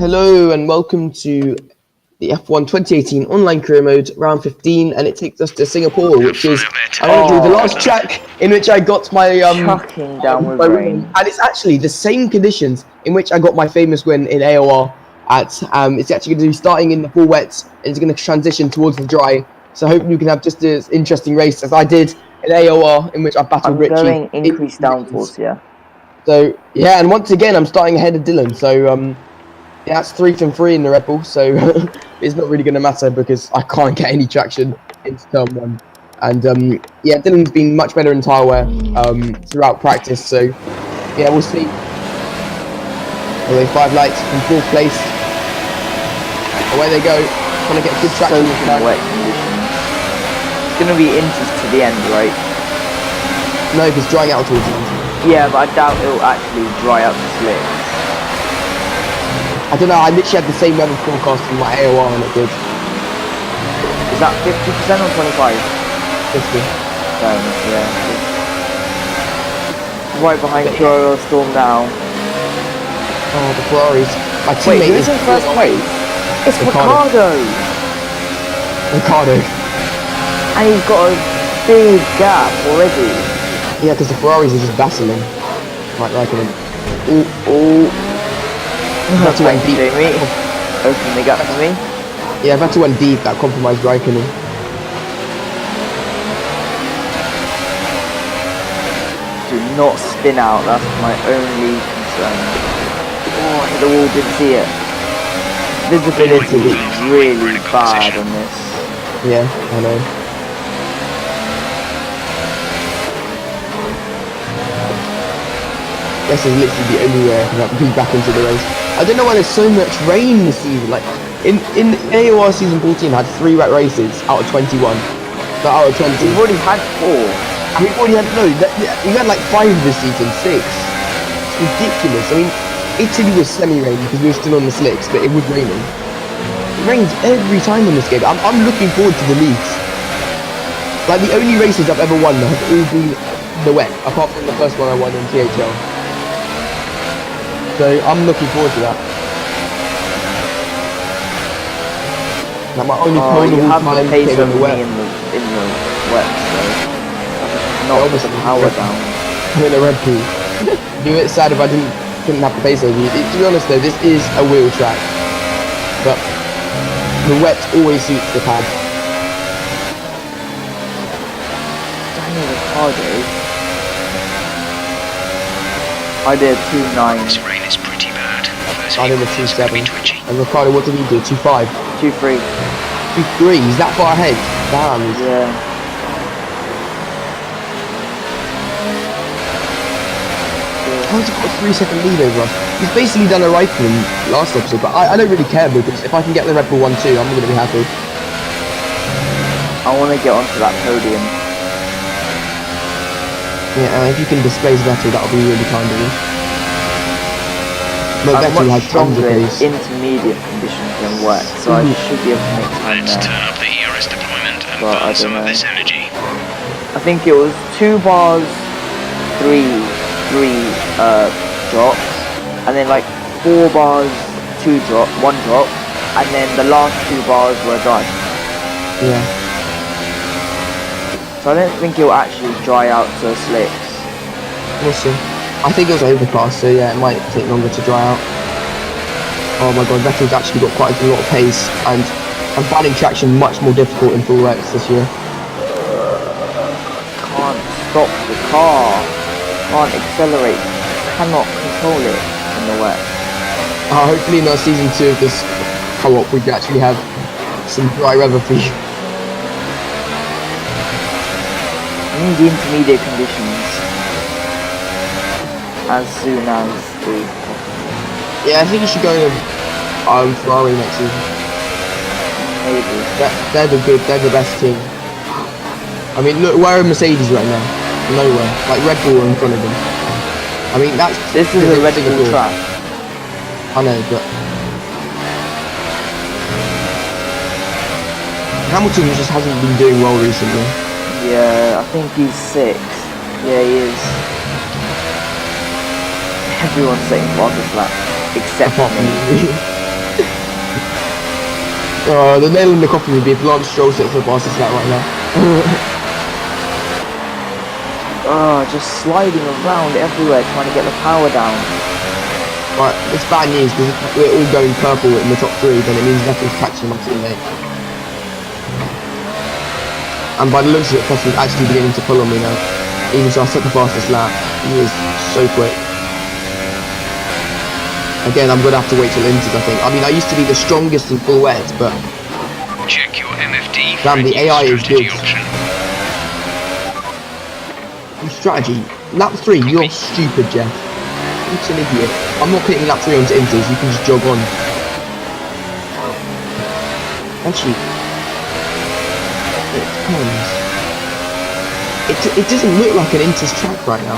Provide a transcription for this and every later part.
Hello and welcome to the F1 2018 online career mode round 15, and it takes us to Singapore, which is ironically the last track in which I got my chucking down with my rain. win. And it's actually the same conditions in which I got my famous win in AOR at it's actually going to be starting in the full wet and it's going to transition towards the dry, so hopefully you can have just as interesting race as I did in AOR, in which I battled Richie. I'm going increased downforce, yeah. So yeah, and once again I'm starting ahead of Dylan, so yeah, it's 3 from 3 in the Red Bull, so it's not really going to matter because I can't get any traction into turn 1. And yeah, Dylan's been much better in tyre wear throughout practice, so yeah, we'll see. Anyway, 5 lights from 4th place. Away they go, trying to get good traction. Wet conditions. It's going to be inches to the end, right? No, because drying out towards the end. Yeah, but I doubt it'll actually dry up the slick. I don't know, I literally had the same weather forecast in my AOR and it did. Is that 50% or 25? 50. Yeah. Right behind QRL Storm now. Oh, the Ferraris. My teammate who's in first place? It's Ricardo. And he's got a big gap already. Yeah, because the Ferraris are just battling. Like him. Oh. Vettel went deep. Open the gap for me. Yeah, Vettel went deep. That compromised Raikkonen. Do not spin out. That's my only concern. Oh, I hit the wall. Didn't see it. Visibility is really bad on this. Yeah, I know. This is literally the only way I can be back into the race. I don't know why there's so much rain this season. Like in AOR season 14, I had 3 wet races out of 21. So out of 20, we've already had 4. And we've already had we had like 5 this season, 6. It's ridiculous. I mean, Italy was semi-rainy because we were still on the slicks, but it was raining. It rains every time on this game. I'm looking forward to the leagues. Like the only races I've ever won have all been the wet, apart from the first one I won in THL. So I'm looking forward to that. Now my only point you of have time the pace came in over the wet. me in the wet, so not the power down. I'm in a Red Bull. It'd be a bit sad if I couldn't have the pace over you. To be honest though, this is a wheel track, but the wet always suits the pad. Daniel Ricciardo. I did 2.9. This rain is pretty bad. I did a 2.7. And Ricardo, what did he do? 2.5? 2.3. 2.3? He's that far ahead? Damn. Yeah. How's he got a 3-second lead over us? He's basically done a Raikkonen last episode, but I don't really care because if I can get the Red Bull 1-2, I'm going to be happy. I want to get onto that podium. Yeah, if you can displace Vettel, that'll be really kind of you. But Vettel has tons of pace. Intermediate conditions than wet, so I should be able to make time Let's there. turn up the ERS deployment and But burn some of this energy. I think it was 2 bars, 3 drops, and then like 4 bars, 1 drop, and then the last 2 bars were dry. Yeah. So I don't think it'll actually dry out to slicks. We'll see. I think it was overcast, so yeah, it might take longer to dry out. Oh my god, Vettel's actually got quite a lot of pace, and I'm finding traction much more difficult in full wets this year. Can't stop the car. Can't accelerate. Cannot control it in the wet. Hopefully in our season 2 of this co-op we can actually have some dry weather for you. I need the intermediate conditions as soon as the... Yeah, I think you should go to Ferrari next season. Maybe. They're the best team. I mean, look, where are Mercedes right now? Nowhere. Like Red Bull are in front of them. I mean, this is a Red Bull track. I know, but Hamilton just hasn't been doing well recently. Yeah, I think he's 6. Yeah, he is. Everyone's saying Bottas lap, except me. The nail in the coffin would be if Lance Stroll sets the fastest lap right now. Just sliding around everywhere trying to get the power down. Right, it's bad news because if we're all going purple in the top 3, then it means Vettel's catching my teammate. And by the looks of it, Vettel's actually beginning to pull on me now. Even so, I set the fastest lap. He is so quick. Again, I'm gonna have to wait till Inters, I think. I mean, I used to be the strongest in full wet, but Check your MFD. damn, the AI is good. Option. Strategy. Lap 3, you're stupid, Jeff. You're an idiot. I'm not putting lap 3 onto Inters, you can just jog on. Actually, it depends. It doesn't look like an Inters track right now.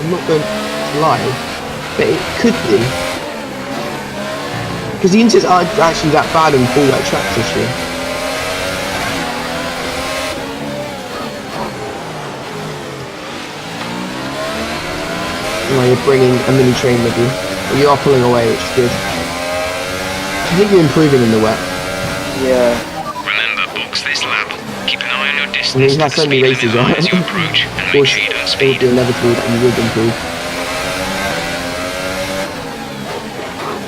I'm not going to lie, but it could be. Because the Inters aren't actually that bad in full wet tracks this year. You're bringing a mini train with you. You are pulling away, which is good. I think you're improving in the wet. Yeah. Remember, box this lap. Keep an eye on your I mean, distance he's to had the so many speed races, limit right? as you approach, and Of make course, sure you don't it would speed. be inevitable that you would improve.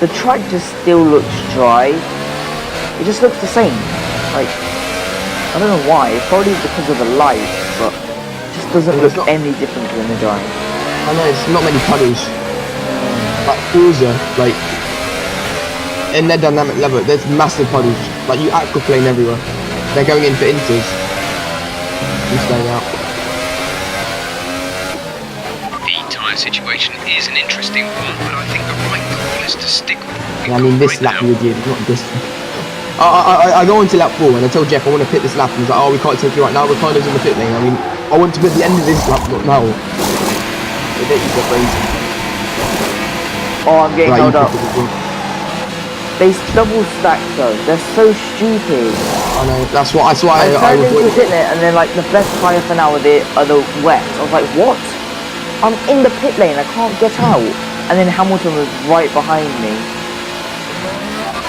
The track just still looks dry. It just looks the same. Like, I don't know why. It's probably because of the light, but it just doesn't Well, it's look not- any different than the dry. I know, it's not many puddles. Like Forza, like in their dynamic level, there's massive puddles. Like you aquaplane everywhere. They're going in for Inters. I'm staying out. The tyre situation is an interesting one, but I think the right call is to stick with what Yeah, I mean, this lap you did, not this. I go on to lap 4 and I tell Jeff I want to pit this lap and he's like, oh, we can't take you right now, Ricardo's in the pit lane. I mean, I want to pit the end of this lap, not now. I bet you got crazy. Oh, I'm getting Right, held you up. picked it before. They double stack though. They're so stupid. I know, that's why I I turned into a avoid pit lane and then like the best tyre for now are the wet. I was like, what? I'm in the pit lane. I can't get out. And then Hamilton was right behind me.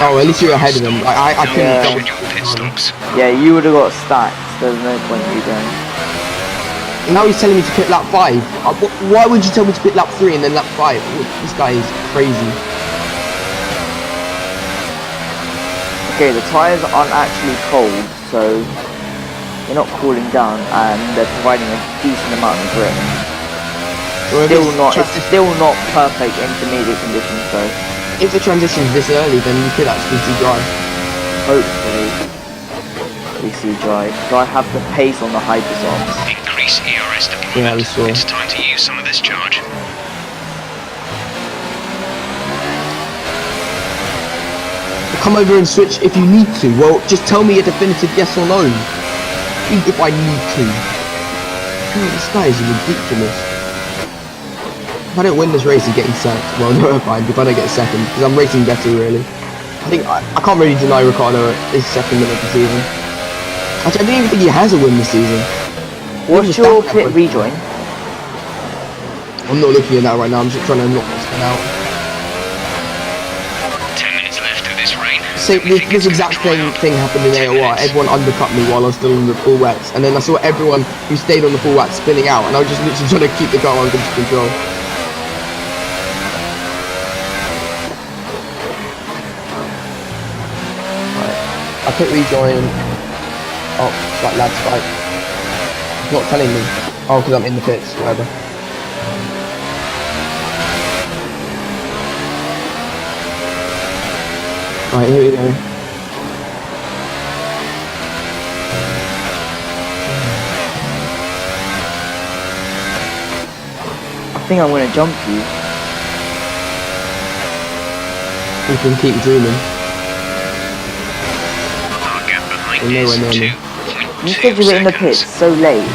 Oh, at least you're ahead of them. I couldn't Yeah. double. Schedule pit stops. Yeah, you would have got stacked. There's no point in you going. Now he's telling me to pit lap 5. Why would you tell me to pit lap 3 and then lap 5? This guy is crazy. Okay, the tyres aren't actually cold, so they're not cooling down, and they're providing a decent amount of grip. Well, It's still not perfect intermediate conditions though. If the transition's this early, then you could actually see dry. Hopefully we see dry. Do I have the pace on the hypersofts? Increase ERS deployment. Yeah, we saw. It's time to use some of this charge. Come over and switch if you need to. Well, just tell me a definitive yes or no. If I need to. God, this guy is ridiculous. If I don't win this race, he's getting sacked. Well, no, fine. If I don't get second, because I'm racing better, really. I think I can't really deny Ricardo his second win of the season. Actually, I don't even think he has a win this season. What's your pit rejoin? I'm not looking at that right now. I'm just trying to knock this one out. 10 minutes left of this rain. So this exact same thing happened in AOR. Everyone undercut me while I was still on the full wets, and then I saw everyone who stayed on the full wets spinning out, and I was just literally trying to keep the car under control. Right, I put rejoin. Oh, that lad's fight. It's not telling me. Oh, because I'm in the pits, whatever. Right, here we go. I think I'm gonna jump you. We can keep dreaming. Our gap behind We're is nowhere near 2.2 You said you were in the pits seconds. so late.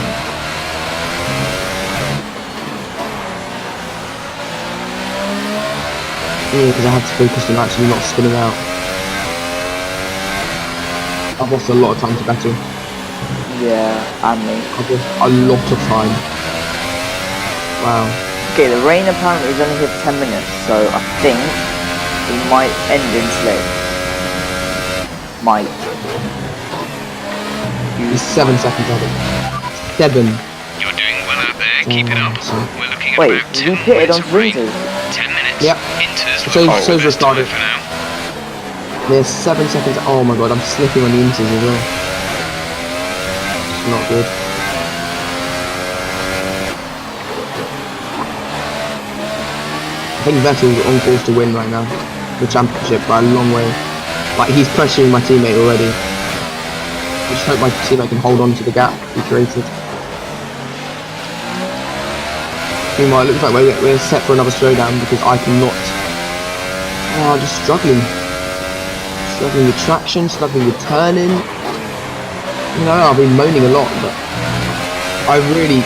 Yeah, because I had to focus on actually not spinning out. I've lost a lot of time to battle. Yeah, and me. I've lost a lot of time. Wow. Okay, the rain apparently is only here for 10 minutes, so I think He might end in slick. Might. He's 7 seconds out of 7. You're doing well out there. Keep it up. We're looking at Wait, about you 10 pitted on minutes of rain. sprinters? 10 minutes. Yep. Inters So- look so like the best retarded. time for now. There's 7 seconds. Oh my god, I'm slipping on the inters as well. It's not good. I think Vettel's on course to win right now. The championship by a long way. Like, he's pressuring my teammate already. I just hope my teammate can hold on to the gap he created. Meanwhile, it looks like we're set for another slowdown because I cannot. Oh, just struggling. Struggling with traction, struggling with turning. You know, I've been moaning a lot, but I really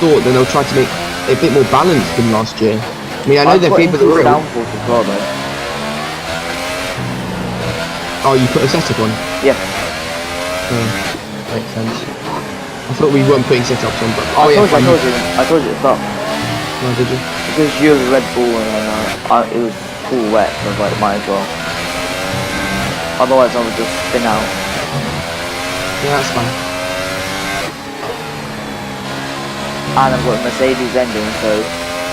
thought that they'll try to make it a bit more balanced than last year. I mean, I know they're people that are real. Downforce as well, though. Oh, you put a setup on? Yeah. Oh, makes sense. I thought we weren't putting setups on, but I told you to stop. Oh, did you? Because you have a Red Bull and then it was all wet, so I was like, might as well. Otherwise I would just spin out. Yeah, that's fine. And I've got a Mercedes engine, so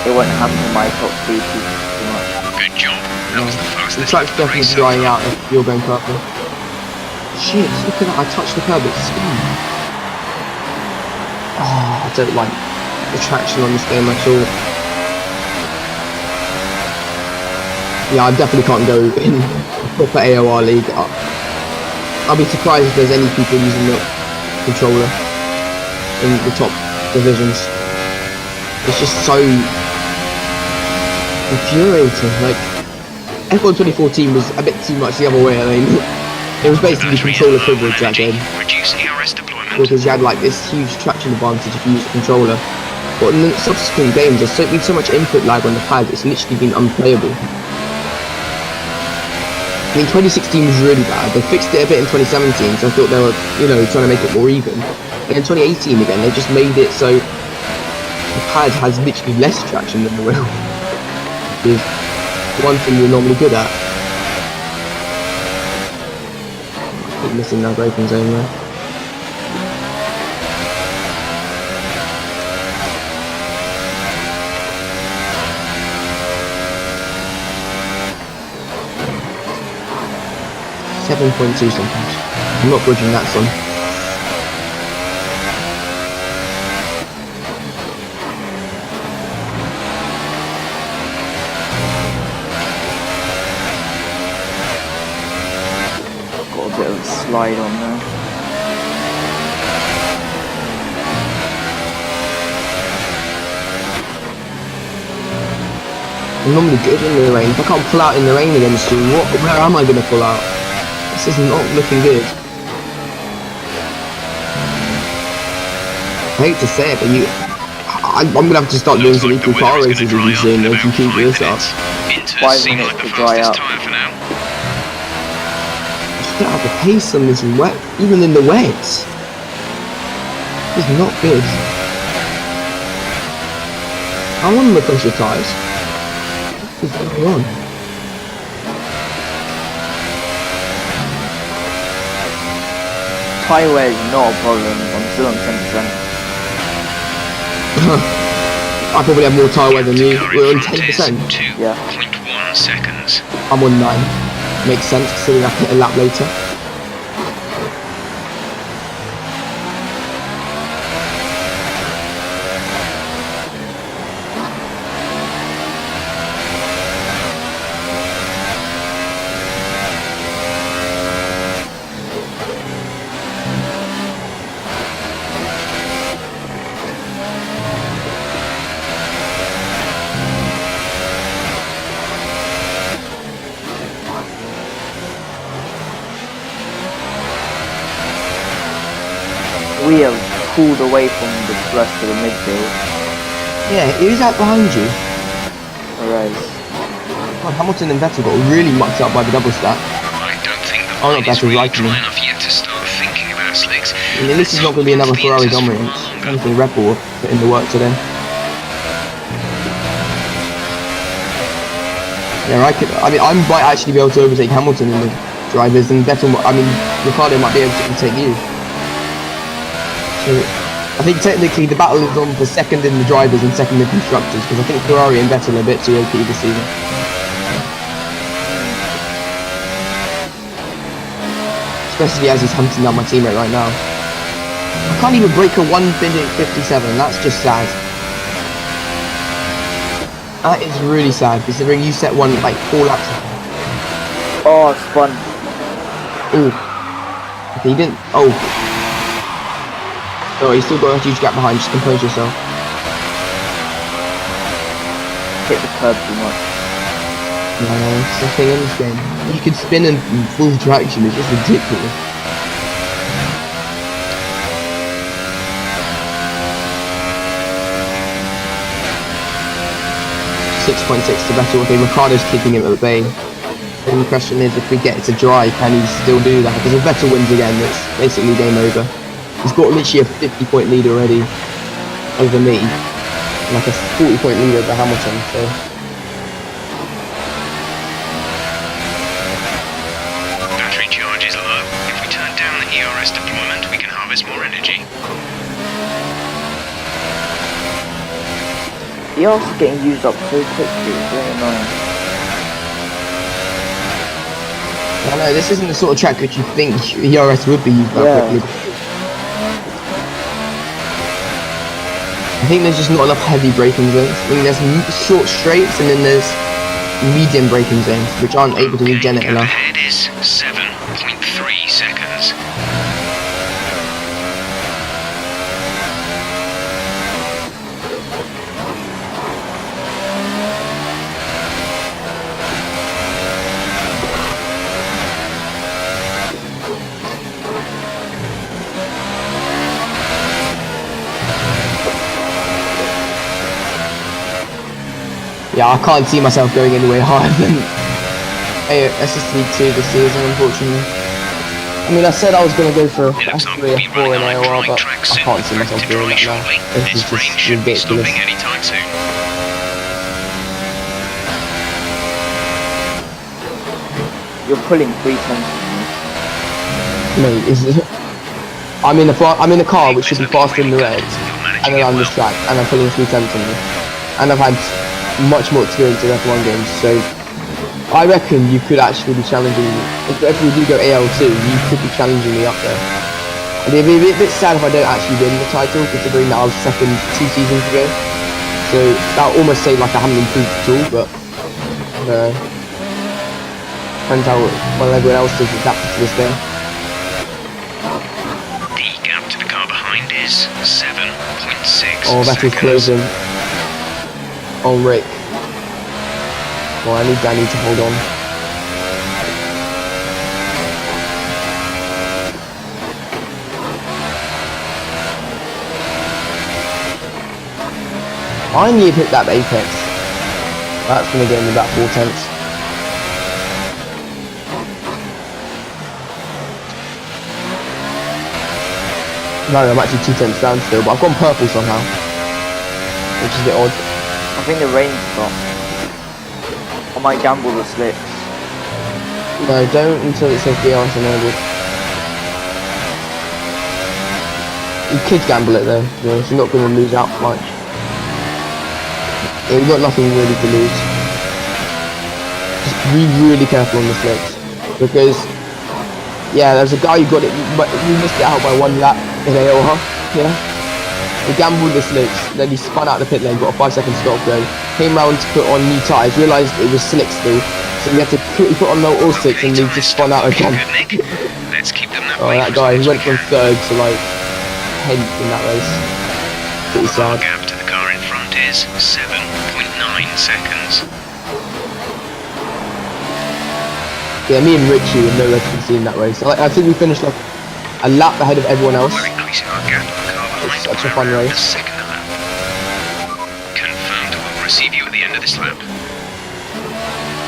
it won't hamper my top speed too much. Good job. That was the The fastest track's lap of the definitely race so drying far. out if you're going purple. Shit, look at that, I touched the curb at speed. Oh, I don't like the traction on this game at all. Yeah, I definitely can't go in proper AOR league. I'll be surprised if there's any people using the controller in the top divisions. It's just so infuriating. Like, F1 2014 was a bit too much the other way. I mean, it was basically controller privilege that game. Reduce ERS deployment. Because you had like this huge traction advantage if you use the controller. But in the subsequent games, there's been so much input lag on the pad, it's literally been unplayable. I mean, 2016 was really bad. They fixed it a bit in 2017, so I thought they were, you know, trying to make it more even. And in 2018 again, they just made it so the pad has literally less traction than the wheel. Which is one thing you're normally good at. I keep missing that braking zone there. .2 sometimes. I'm not bridging that son. Got a bit of a slide on there. I'm normally good in the rain. If I can't pull out in the rain against you, where am I going to pull out? This is not looking good. I hate to say it, but I'm going to have to start doing some equal car races with you soon if you keep this up. 5 minutes to dry out. You don't have the pace on this wet, even in the wet. This is not good. I want to push your tyres. What is going on? Tyre wear is not a problem, I'm still on 10%. I probably have more tyre wear than you. We're on 10%. 2.1 seconds. I'm on 9. Makes sense considering I hit a lap later. We have pulled away from the rest of the midfield. Yeah, who's that behind you? Alright. God, Hamilton and Vettel got really mucked up by the double stack. I don't think the Oh, not line is Vettel, really right, dry man. enough yet to start thinking about slicks. I mean, this is not going to be another Ferrari dominance. Anything Red Bull put in the work today. Yeah, I mean, I might actually be able to overtake Hamilton in the drivers, and Vettel. I mean, Ricciardo might be able to overtake you. So I think technically the battle is on for second in the drivers and second in constructors, because I think Ferrari and Vettel are a bit too OP this season. Especially as he's hunting down my teammate right now. I can't even break a 1:57. That's just sad. That is really sad, considering you set one like 4 laps. Oh, it's fun. Ooh. Okay, he didn't. Oh. Oh, he's still got a huge gap behind. Just compose yourself. Hit the curb too much. No, it's the thing in this game. You can spin in full traction. It's just ridiculous. 6.6 to Vettel. Okay, Ricciardo's keeping him at the bay. And the question is, if we get to dry, can he still do that? Because if Vettel wins again, it's basically game over. He's got literally a 50-point lead already over me, like a 40-point lead over Hamilton. So Battery charge is low. If we turn down the ERS deployment, we can harvest more energy. The ERS is getting used up so quickly, it's very annoying. I know this isn't the sort of track which you think ERS would be used that quickly. I think there's just not enough heavy braking zones. I mean, there's short straights and then there's medium braking zones which aren't able to regen it enough. Ahead is 7.3 seconds. Yeah, I can't see myself going anywhere higher than SSD2 this season, unfortunately. I mean, I said I was going to go for a 3 or 4 in AOR, but I can't see myself doing that now. This is just ridiculous. Anytime soon. You're pulling 3 tenths. Mate, I'm in a car which should be faster than the reds, and around this track, and I'm pulling 3 tenths on me. And I've had much more experience in F1 games, so I reckon you could actually be challenging me. If we do go AL2, you could be challenging me up there. And it'd be a bit sad if I don't actually win the title, considering that I was second 2 seasons ago. So that will almost say like I haven't improved at all, but depends how well everyone else has adapted to this game. The gap to the car behind is 7.6 Oh, that is closing. Oh, Rick. Well, I need Danny to hold on. I need to hit that apex. That's going to get me about 4 tenths. No, I'm actually 2 tenths down still, but I've gone purple somehow. Which is a bit odd. I think the rain stopped. I might gamble the slicks. No, don't until it says DRS enabled. You could gamble it though, to be honest. You're not going to lose out much. Yeah, you've got nothing really to lose. Just be really careful on the slicks. Because, yeah, there's a guy who got it, but he missed it out by 1 lap in AOR. Yeah. He gambled the slicks, then he spun out the pit lane, got a 5-second stop go, came round to put on new tyres, realised it was slick still, so he had to quickly put on low oil slicks and he just spun out again. Let's keep them that Oh, way that for guy, as he long went as we from can. 3rd to like 10th in that race. Pretty Our sad. gap to the car in front is 7.9 seconds. Yeah, me and Richie were nowhere to be seen in that race. I think we finished like a lap ahead of everyone else. We're increasing our gap to the car behind It's such a by fun around race. the second lap. Confirmed we'll receive you at the end of this lap.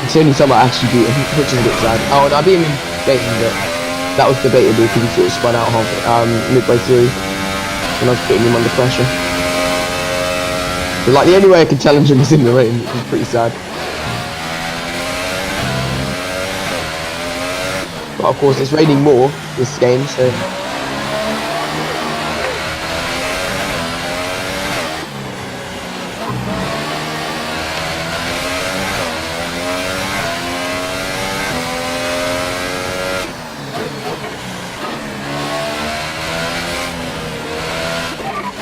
It's the only time I actually beat him, which is a bit sad. Oh, and I beat him in Dayton, but that was debatable because he sort of spun out midway through when I was putting him under pressure. So like the only way I could challenge him was in the rain, which is pretty sad. But of course, it's raining more this game, so.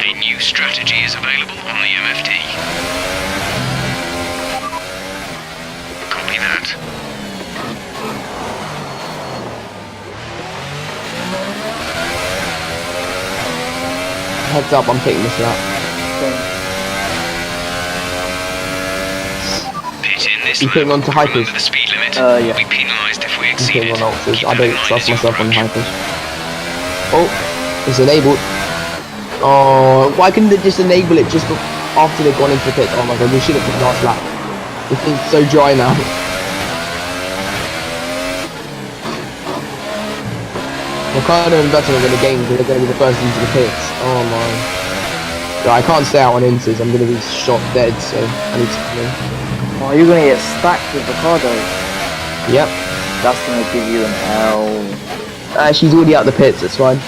A new strategy is available on the MFT. Copy that. Heads up, I'm taking this lap. Pit in this You putting lap, on to remember hypers? the speed limit. Yeah. You'll be penalised if we I'm exceed putting it. on ultras. Keep I that in don't mind trust as you myself on approach. hypers. Oh, it's enabled. Oh, why couldn't they just enable it just after they've gone into the pit? Oh my god, we should have put last lap. This thing's so dry now. Ricardo and Vettel are going to gain because they're going to be the first into the pits. Oh my. Yeah, I can't stay out on inters, I'm going to be shot dead, so I need to come in. Oh, you're gonna get stacked with Ricardo. Yep. That's gonna give you an L. She's already out the pits, that's fine.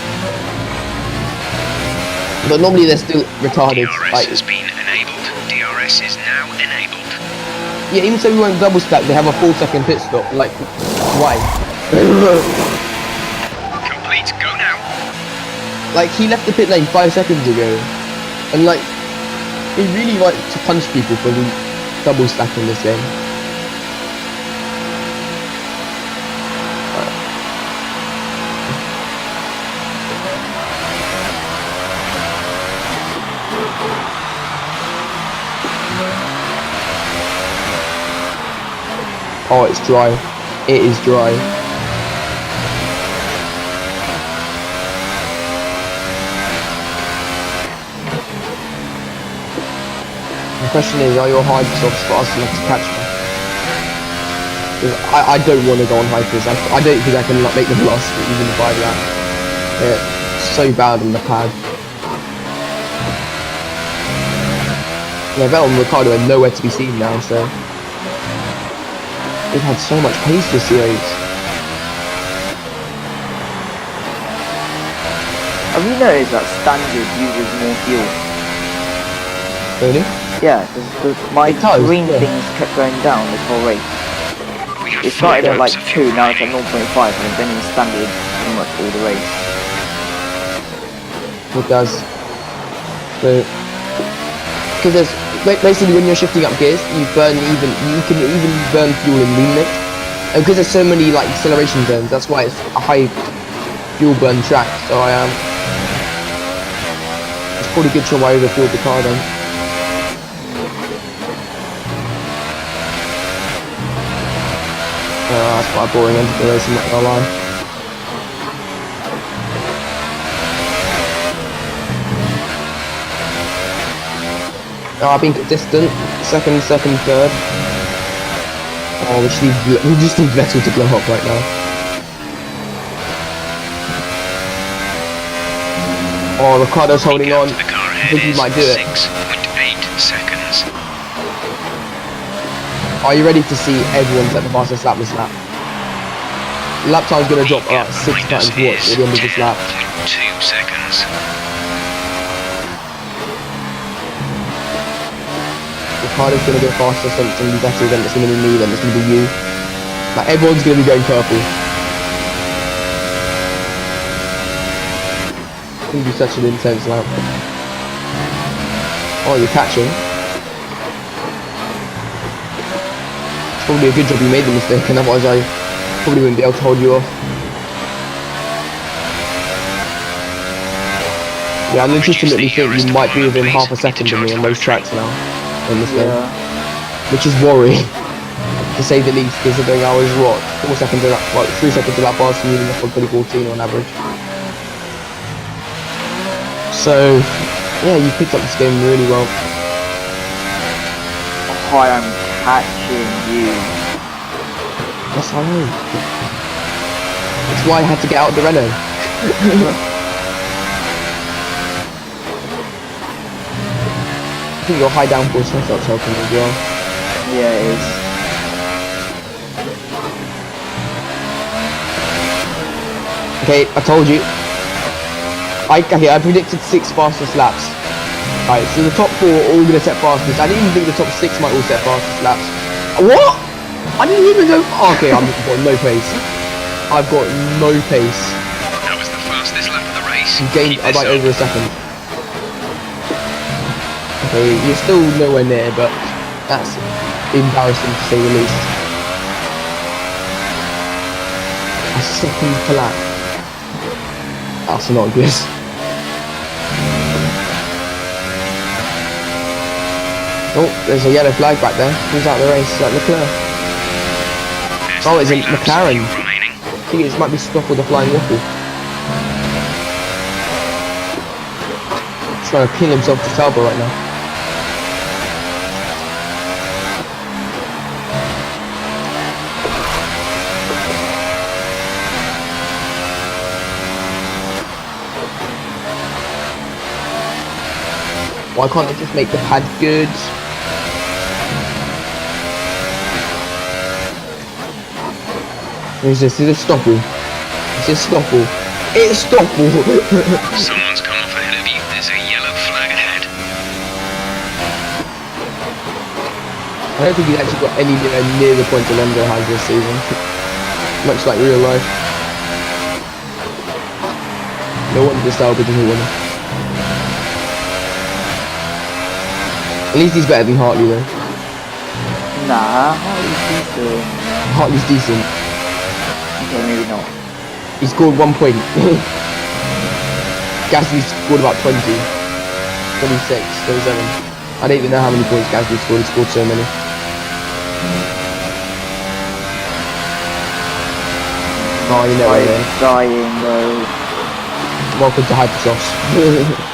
But normally they're still retarded. DRS Like, has been enabled. DRS is now enabled. yeah, even so we won't double stack, they have a 4-second pit stop. Like, why? Complete, go now. Like, he left the pit lane 5 seconds ago. And like, he really likes to punch people for the double stack in this game. Oh, it's dry. It is dry. The question is, are your hypers off fast enough to catch me? 'Cause I don't want to go on hypers. I don't think I can like, make them last even if I lap. It's so bad on the pad. Yeah, Vettel and Ricardo are nowhere to be seen now, so they've had so much pace this series. Have you noticed that standard uses more fuel? Really? Yeah, because my It does, green yeah. things kept going down this whole race. We have It started at like 2, fuel now it's at remaining. 0.5, and it's been in standard pretty much all the race. It does. So, because there's basically when you're shifting up gears, you can even burn fuel in lean mix. And because there's so many like acceleration zones, that's why it's a high fuel burn track. So it's probably a good job I overfueled the car then. That's quite a boring end to the race, I'm not gonna lie. I've been consistent. Second, third. Oh, we just need Vettel to blow up right now. Oh, Ricardo's holding on. The car I ahead think he is might do it. 6.8 seconds. Are you ready to see everyone set the fastest lap this lap? Lap time's gonna drop about 6 times watch at the end of this lap. 10.2 seconds. Ricardo's gonna go faster, so it's gonna be Vettel, then it's gonna be me, then it's gonna be you. Like, everyone's gonna be going purple. It's gonna be such an intense lap. Oh, you're catching. It's probably a good job you made the mistake, and otherwise I probably wouldn't be able to hold you off. Yeah, I legitimately think you might be within half a second of me on most tracks now in this game, Yeah. which is worrying, to say the least, considering I was, what, 4 seconds of that, well, 3 seconds of that pass from you on 2014 on average. So, yeah, you picked up this game really well. Oh, I am catching you. Yes, I know. That's why I had to get out of the Renault. I think your high downforce setup's helping as well. Yeah, it is. Okay, I told you. I predicted 6 fastest laps. Right, so the top 4 are all gonna set fastest. I didn't even think the top 6 might all set fastest laps. What? I didn't even go. Okay, I've got no pace. I've got no pace. That was the fastest lap of the race. You gained Keep this like up. over a second. Okay, you're still nowhere near, but that's embarrassing to say the least. A second per lap. That's not good. Oh, there's a yellow flag back there. Who's out of the race? Is that Leclerc? There's Oh, it's a 3 laps McLaren. remaining. I think it might be Stoff with a flying waffle. Trying to pin himself to Sauber right now. Why can't I just make the pad good? Who's this? Is it Stoffel? Is this Stoffel? It's Stoffel! Someone's come off ahead of you. There's a yellow flag ahead. I don't think he's actually got anywhere near the points Alonso has this season. Much like real life. No wonder Sauber doesn't win. At least he's better than Hartley though. Nah, Hartley's decent. Hartley's decent. Okay, maybe not. He scored 1 point. Gasly scored about 20. 26, 27. I don't even know how many points Gasly scored. He scored so many. Oh, you know I'm dying though. Welcome to Hypersofts.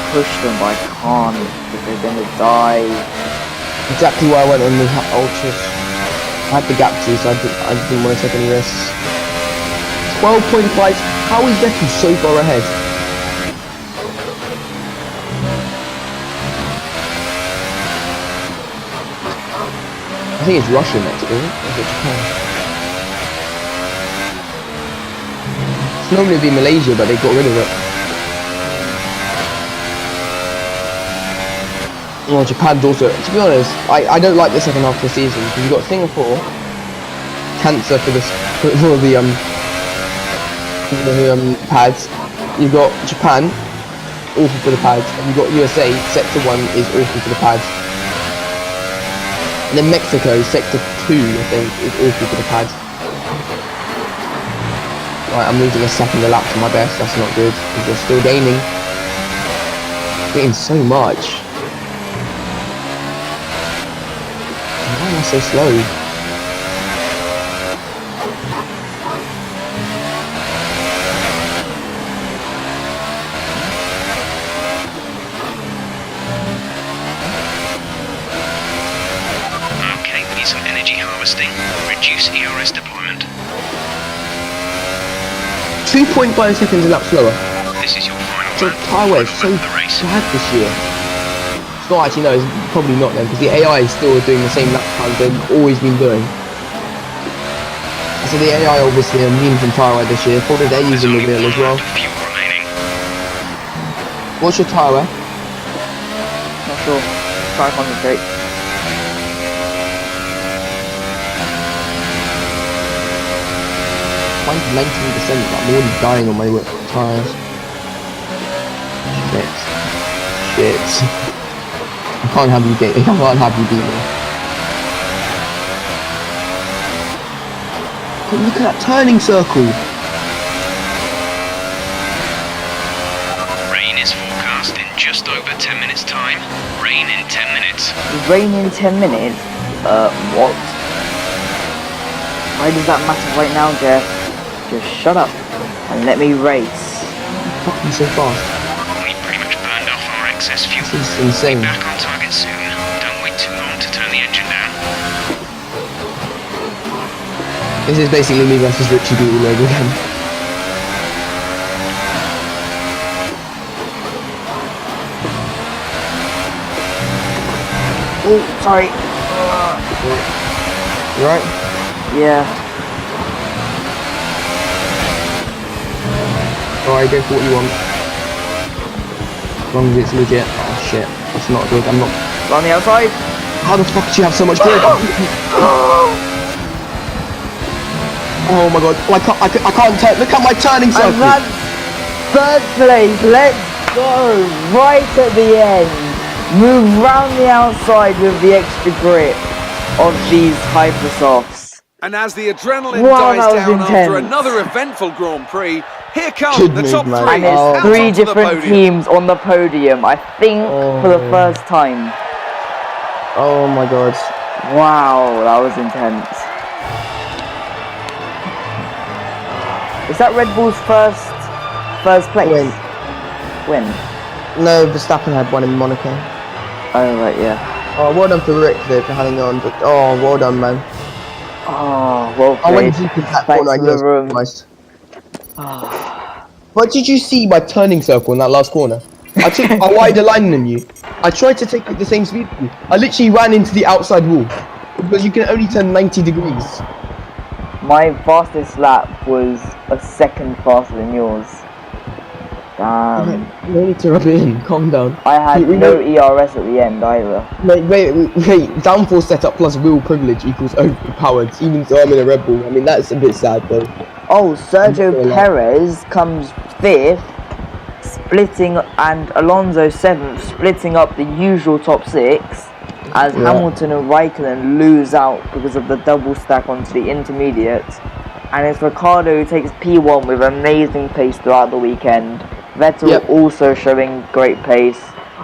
Push them, but I can't because they're gonna die. Exactly why I went on the ultras. I had the gap too, so I didn't want to take any risks. 12.5. How is Vettel so far ahead? I think it's Russia next, isn't it? Or is it Japan? It's normally be Malaysia, but they got rid of it. Well, Japan's also, to be honest, I don't like the second half of the season because you've got Singapore, cancer for the pads. You've got Japan, awful for the pads, and you've got USA. Sector 1 is awful for the pads. And then Mexico, Sector 2, I think, is awful for the pads. Right, I'm losing a second a lap to my best. That's not good because they're still gaining. Getting so much. Why am I so slow? Okay, we need some energy harvesting. Reduce ERS deployment. 2.5 seconds a lap slower. This is your final So lap. tyre wear is so Final lap of the race. bad this year. It's not actually, no, it's probably not then, because the AI is still doing the same lap times they've always been doing. So the AI obviously are immune from tyre wear this year, probably they're There's using the only wheel as 1 well. round of fuel remaining. What's your tyre wear? Not sure. Try to concentrate. Mine's 19%, I'm already dying on my tyres. Shit. I can't have you beat me. But look at that turning circle. Rain is forecast in just over 10 minutes time. Rain in 10 minutes. Rain in 10 minutes? What? Why does that matter right now, Jeff? Just shut up and let me race. Fucking so fast. We pretty much burned off our excess fuel. This is insane. Back on target soon. Don't wait too long to turn the engine down. This is basically me versus Richie B all over again. Oh, sorry. You right? Yeah. Alright, go for what you want. As long as it's legit. Oh shit, that's not good. I'm not. On the outside. How the fuck do you have so much grip? Oh my god, I can't turn. Look at my turning circle. And that's third place. Let's go. Right at the end. Move round the outside with the extra grip of these Hypersofts. And as the adrenaline Wow, that dies was down after intense. another eventful Grand Prix, here come Good the move, top man. three. And it's out three onto the different podium. teams on the podium, I think, for the first time. Oh my god. Wow, that was intense. Is that Red Bull's first place? Win. No, Verstappen had one in Monaco. Oh right, yeah. Oh, well done for Rick though for having on. But oh, well done, man. Oh, well I went played. deep in that Thanks corner. I for the room. was But did you see my turning circle in that last corner? I took a wider line than you. I tried to take it the same speed as you. I literally ran into the outside wall because you can only turn 90 degrees. My fastest lap was a second faster than yours. Damn. No need to rub it in. Calm down. I had We no know- ERS at the end either. Wait. Downforce setup plus wheel privilege equals overpowered. Even so, I'm in a Red Bull. I mean, that's a bit sad though. Oh, Sergio I'm not gonna lie. Perez comes 5th, splitting, and Alonso 7th, splitting up the usual top 6, as Yeah. Hamilton and Raikkonen lose out because of the double stack onto the intermediate. And it's Ricciardo who takes P1 with amazing pace throughout the weekend. Vettel Yep. also showing great pace.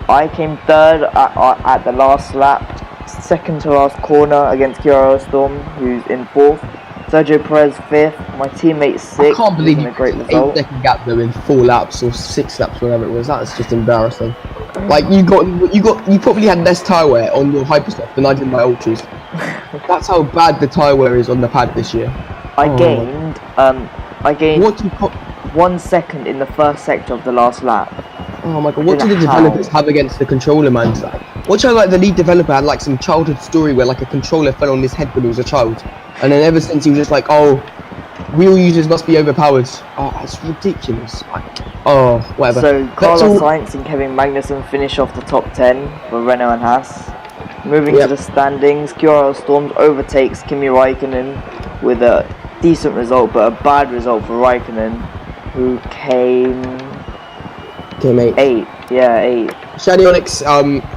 I came 3rd at the last lap, 2nd to last corner against QRL Storm, who's in 4th. Sergio Perez 5th, my teammate 6th. I can't believe making you a great got an result. 8-second gap though in 4 laps or 6 laps, whatever it was. That's just embarrassing. Like you probably had less tyre wear on your Hypersoft than I did in my Ultras. That's how bad the tyre wear is on the pad this year. I Oh. gained What do you put? 1 second in the first sector of the last lap. Oh my god, what do Don't the know how. developers have against the controller, man? Like, watch how like the lead developer had like some childhood story where like a controller fell on his head when he was a child, and then ever since he was just like, oh, wheel users must be overpowered. Oh, that's ridiculous. Oh, whatever. So That's Carlos all- Sainz and Kevin Magnussen finish off the top 10 for Renault and Haas. Moving Yep. to the standings, QRL Storms overtakes Kimi Raikkonen with a decent result, but a bad result for Raikkonen, who came Okay, mate. 8th. Yeah, 8th. Shady Onyx,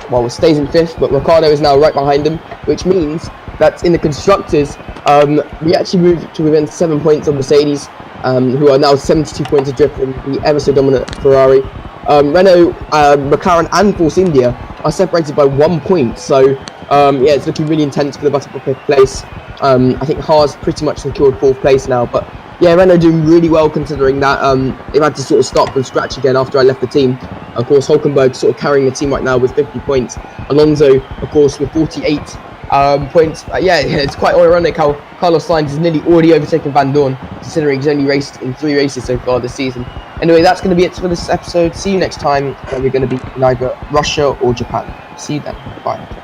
well, stays in 5th, but Ricciardo is now right behind him, which means that in the constructors, we actually moved to within 7 points of Mercedes, who are now 72 points adrift from the ever so dominant Ferrari. Renault, McLaren, and Force India are separated by 1 point, so yeah, it's looking really intense for the battle for 5th place. I think Haas pretty much secured 4th place now, but yeah, Renault doing really well considering that they've had to sort of start from scratch again after I left the team. Of course, Hulkenberg sort of carrying the team right now with 50 points. Alonso, of course, with 48 points. Yeah, it's quite ironic how Carlos Sainz is nearly already overtaken Van Dorn, considering he's only raced in 3 races so far this season. Anyway, that's going to be it for this episode. See you next time when we're going to be in either Russia or Japan. See you then. Bye.